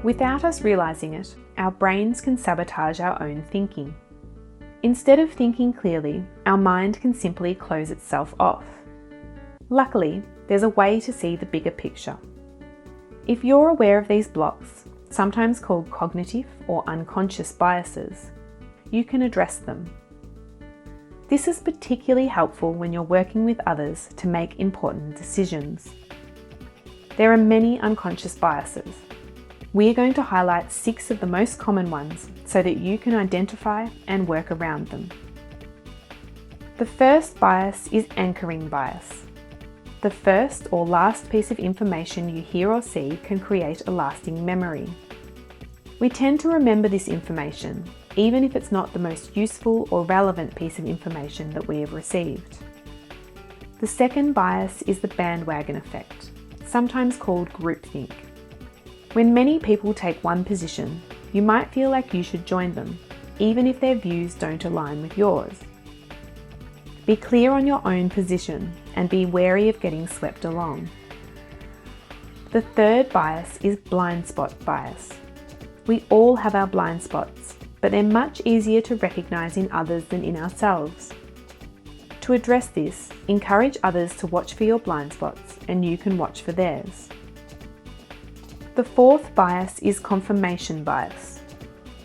Without us realising it, our brains can sabotage our own thinking. Instead of thinking clearly, our mind can simply close itself off. Luckily, there's a way to see the bigger picture. If you're aware of these blocks, sometimes called cognitive or unconscious biases, you can address them. This is particularly helpful when you're working with others to make important decisions. There are many unconscious biases. We are going to highlight 6 of the most common ones so that you can identify and work around them. The first bias is anchoring bias. The first or last piece of information you hear or see can create a lasting memory. We tend to remember this information, even if it's not the most useful or relevant piece of information that we have received. The second bias is the bandwagon effect, sometimes called groupthink. When many people take one position, you might feel like you should join them, even if their views don't align with yours. Be clear on your own position and be wary of getting swept along. The third bias is blind spot bias. We all have our blind spots, but they're much easier to recognise in others than in ourselves. To address this, encourage others to watch for your blind spots and you can watch for theirs. The fourth bias is confirmation bias.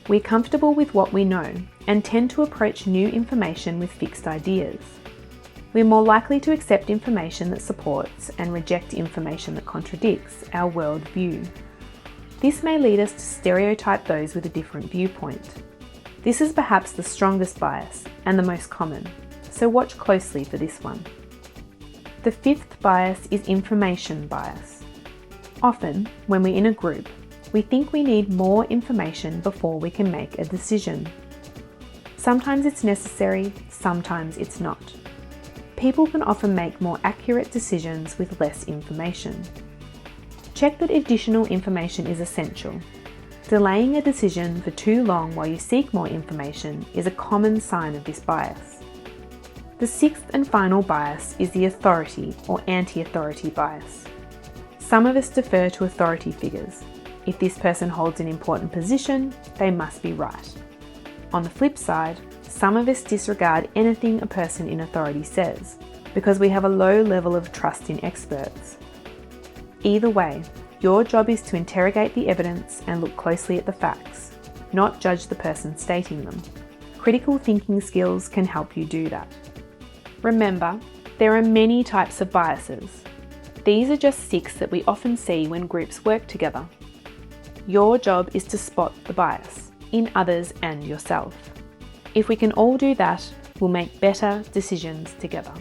We're comfortable with what we know and tend to approach new information with fixed ideas. We're more likely to accept information that supports and reject information that contradicts our worldview. This may lead us to stereotype those with a different viewpoint. This is perhaps the strongest bias and the most common, so watch closely for this one. The fifth bias is information bias. Often, when we're in a group, we think we need more information before we can make a decision. Sometimes it's necessary, sometimes it's not. People can often make more accurate decisions with less information. Check that additional information is essential. Delaying a decision for too long while you seek more information is a common sign of this bias. The sixth and final bias is the authority or anti-authority bias. Some of us defer to authority figures. If this person holds an important position, they must be right. On the flip side, some of us disregard anything a person in authority says because we have a low level of trust in experts. Either way, your job is to interrogate the evidence and look closely at the facts, not judge the person stating them. Critical thinking skills can help you do that. Remember, there are many types of biases. These are just 6 that we often see when groups work together. Your job is to spot the bias in others and yourself. If we can all do that, we'll make better decisions together.